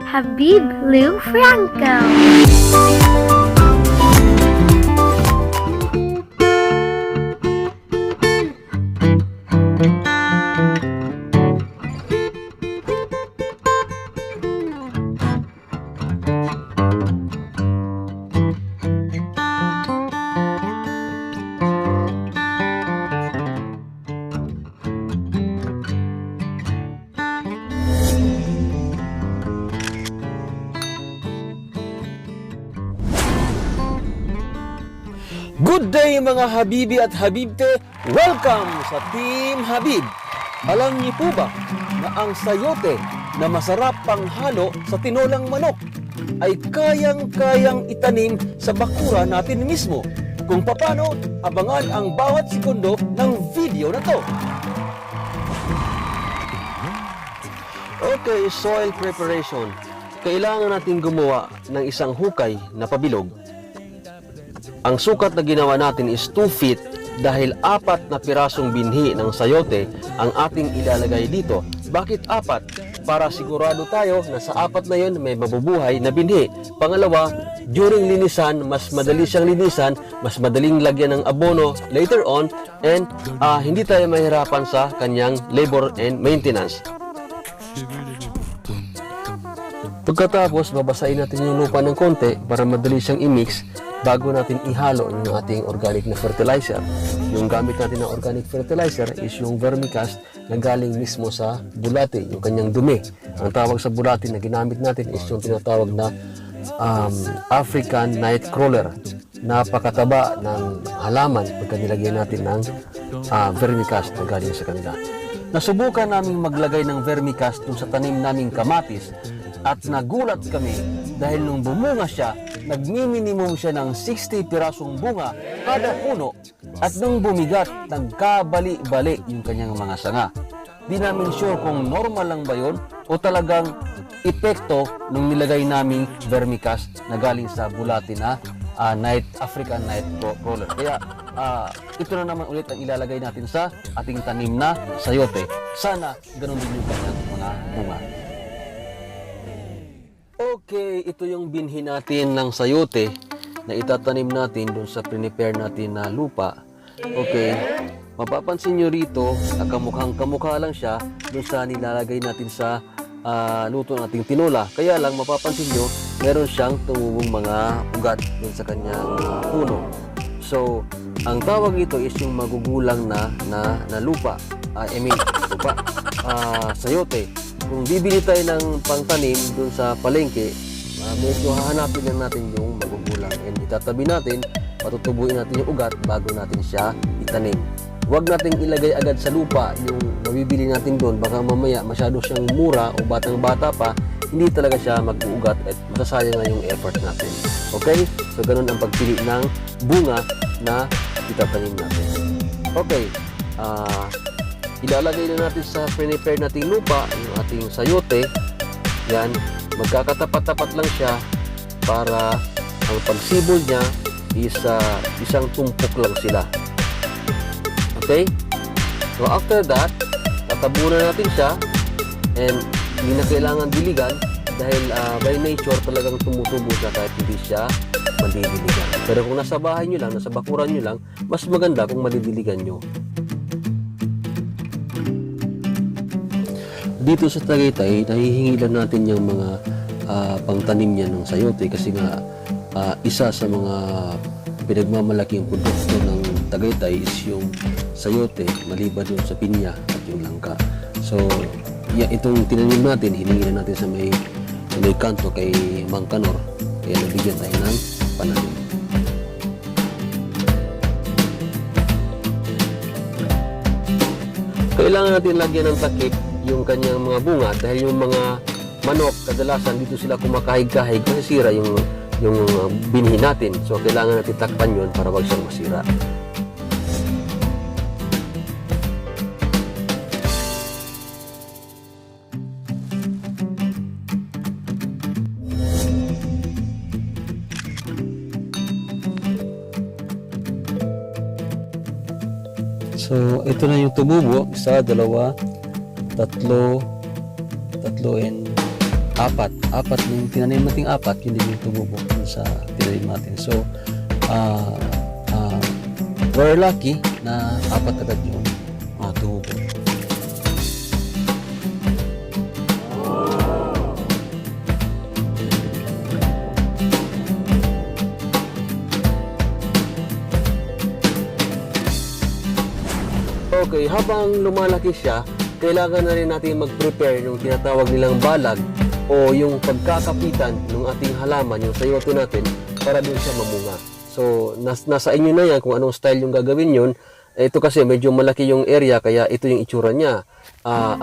Habib Lou Franco. Good day mga Habibi at Habibte! Welcome sa Team Habib! Alam niyo po ba na ang sayote na masarap panghalo sa tinolang manok ay kayang-kayang itanim sa bakuran natin mismo? Kung paano, abangan ang bawat segundo ng video na to. Okay, soil preparation. Kailangan natin gumawa ng isang hukay na pabilog. Ang sukat na ginawa natin is 2 feet dahil 4 na pirasong binhi ng sayote ang ating ilalagay dito. Bakit 4? Para sigurado tayo na sa 4 na yun may mabubuhay na binhi. Pangalawa, during linisan, mas madali siyang linisan, mas madaling lagyan ng abono later on, and hindi tayo mahirapan sa kanyang labor and maintenance. Pagkatapos, babasahin natin yung lupa ng konti para madali siyang i-mix bago natin ihalo yung ating organic na fertilizer. Yung gamit natin na organic fertilizer is yung vermicast na galing mismo sa bulate, yung kanyang dumi. Ang tawag sa bulate na ginamit natin is yung tinatawag na African Nightcrawler. Napakataba ng halaman pagka nilagyan natin ng vermicast na galing sa kanila. Nasubukan namin maglagay ng vermicast dun sa tanim naming kamatis at nagulat kami dahil nung bumunga siya, nagmi-minimum siya ng 60 pirasong bunga kada puno at nung bumigat, nagkabali-bali yung kanyang mga sanga. Di namin sure kung normal lang ba yun o talagang epekto nung nilagay naming vermicast na galing sa bulate na African Nightcrawler. Kaya ito na naman ulit ang ilalagay natin sa ating tanim na sayote. Sana ganun din yung kanyang mga bunga. Okay, ito yung binhi natin ng sayote na itatanim natin dun sa prepare natin na lupa. Okay, mapapansin nyo rito, kamukhang-kamukha lang siya dun sa nilalagay natin sa luto nating tinola. Kaya lang, mapapansin nyo, meron siyang tumubong mga ugat dun sa kanyang puno. So, ang tawag ito is yung magugulang na lupa. Lupa. Sayote. Kung bibili tayo ng pangtanim dun sa palengke, medyo hahanapin lang natin yung magugulang and itatabi natin, patutubuin natin yung ugat bago natin siya itanim. Huwag nating ilagay agad sa lupa yung mabibili natin doon, baka mamaya masyado siyang mura o batang-bata pa, hindi talaga siya mag-uugat at masasayang na yung effort natin. Okay? So, ganun ang pagpili ng bunga na itatanim natin. Okay. Ilalagay na natin sa prepare nating lupa yung ating sayote. Yan, magkakatapat-tapat lang siya para ang pagsibol niya is isang tumpok lang sila. Okay? So after that, tatabunan natin siya and hindi na kailangan diligan dahil by nature talagang tumutubo siya kahit hindi siya madidiligan. Pero kung nasa bahay nyo lang, nasa bakuran nyo lang, mas maganda kung madidiligan nyo. Dito sa Tagaytay, nahihingi lang natin yung mga pangtanim niya ng sayote kasi nga isa sa mga pinagmamalaking produkto ng Tagaytay is yung sayote maliban yung sa pinya at yung langka. So, itong tinanim natin, hiningi na natin sa may kanto kay Mang Kanor. Kaya nabigyan tayo ng pananim. Kailangan natin lagyan ng takip yung kanyang mga bunga dahil yung mga manok kadalasan dito sila kumakahig-kahig kasi sira yung binhi natin. So kailangan natin takpan yun para wag siyang masira. So, ito na yung tumubo. Isa, dalawa, tatlo, and apat yung tinanim nating apat, yun din yung tumubo sa tinanim natin. So we're lucky na apat agad yung tumubo. Okay, habang lumalaki siya, kailangan na rin natin mag-prepare yung tinatawag nilang balag o yung pagkakapitan ng ating halaman, yung sayote natin, para din siya mamunga. So, nasa inyo na yan kung anong style yung gagawin yun. Ito kasi medyo malaki yung area, kaya ito yung itsura niya.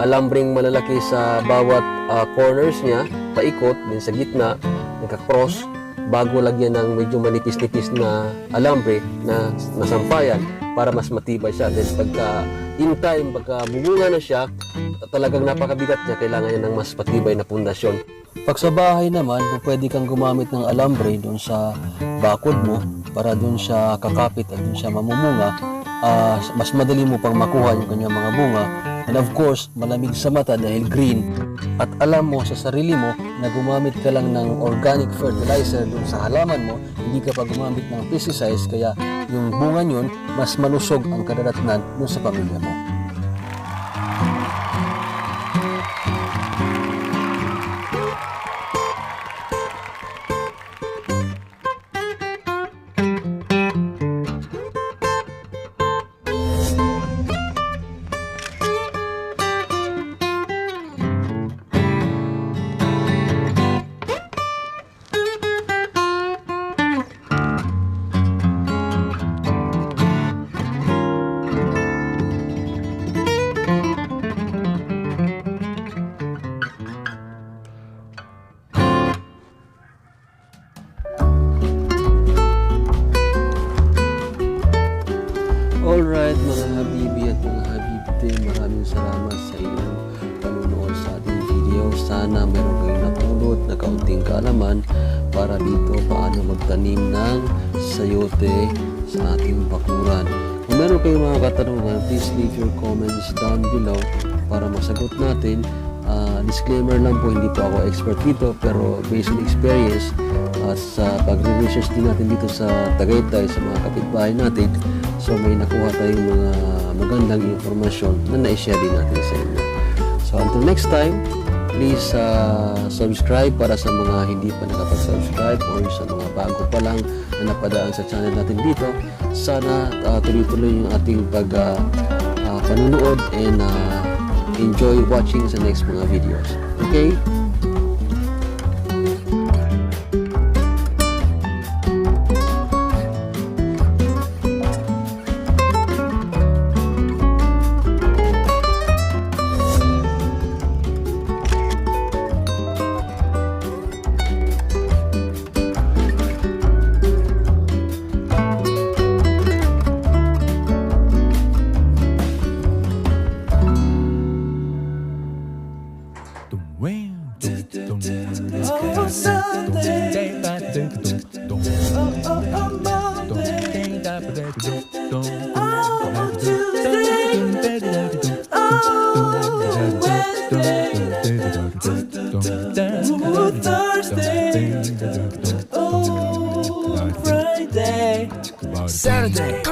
Alambring malalaki sa bawat corners niya, paikot, din sa gitna, nagka-cross, bago lagyan ng medyo manipis-nipis na alambre na nasampayan para mas matibay siya. Then pagka in time, pagka bumunga na siya, talagang napakabigat niya, kailangan niya ng mas patibay na pundasyon. Pag sa bahay naman, pwede kang gumamit ng alambre doon sa bakod mo para doon siya kakapit at doon siya mamumunga. Mas madali mo pang makuha yung kanyang mga bunga. And of course, malamig sa mata dahil green. At alam mo sa sarili mo na gumamit ka lang ng organic fertilizer doon sa halaman mo, hindi ka pa gumamit ng pesticides, kaya yung bunga nyon, mas malusog ang kadadatnan doon sa pamilya mo. Alright mga habibi at mga habibte, maraming salamat sa inyong panunood sa ating video. Sana meron kayong napulot na kaunting kaalaman para dito paano magtanim ng sayote sa ating bakuran. Kung meron kayong mga katanungan, please leave your comments down below para masagot natin. Disclaimer lang po, hindi po ako expert dito, pero based on experience at sa pagre-research din natin dito sa Tagaytay, sa mga kapitbahay natin, so may nakuha tayong mga magandang informasyon na na-share din natin sa inyo. So until next time, please subscribe para sa mga hindi pa nakapag-subscribe or sa mga bago pa lang na napadaan sa channel natin dito. Sana tuloy-tuloy yung ating panunood and enjoy watching sa next mga videos. Okay? Saturday.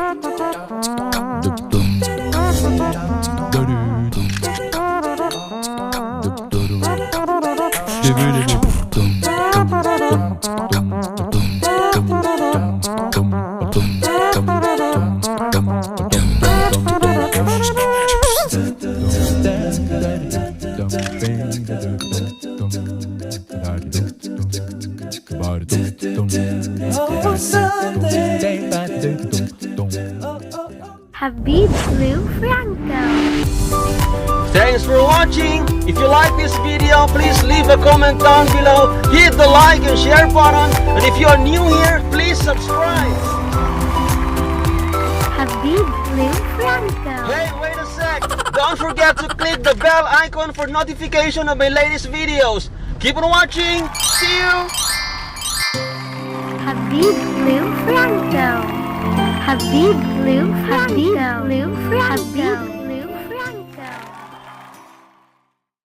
Habib Lou Franco. Thanks for watching. If you like this video, please leave a comment down below. Hit the like and share button. And if you are new here, please subscribe. Habib Lou Franco. Hey, wait a sec. Don't forget to click the bell icon for notification of my latest videos. Keep on watching. See you. Habib Lou Franco. Habib Lou Franco. Habib Lou Franco.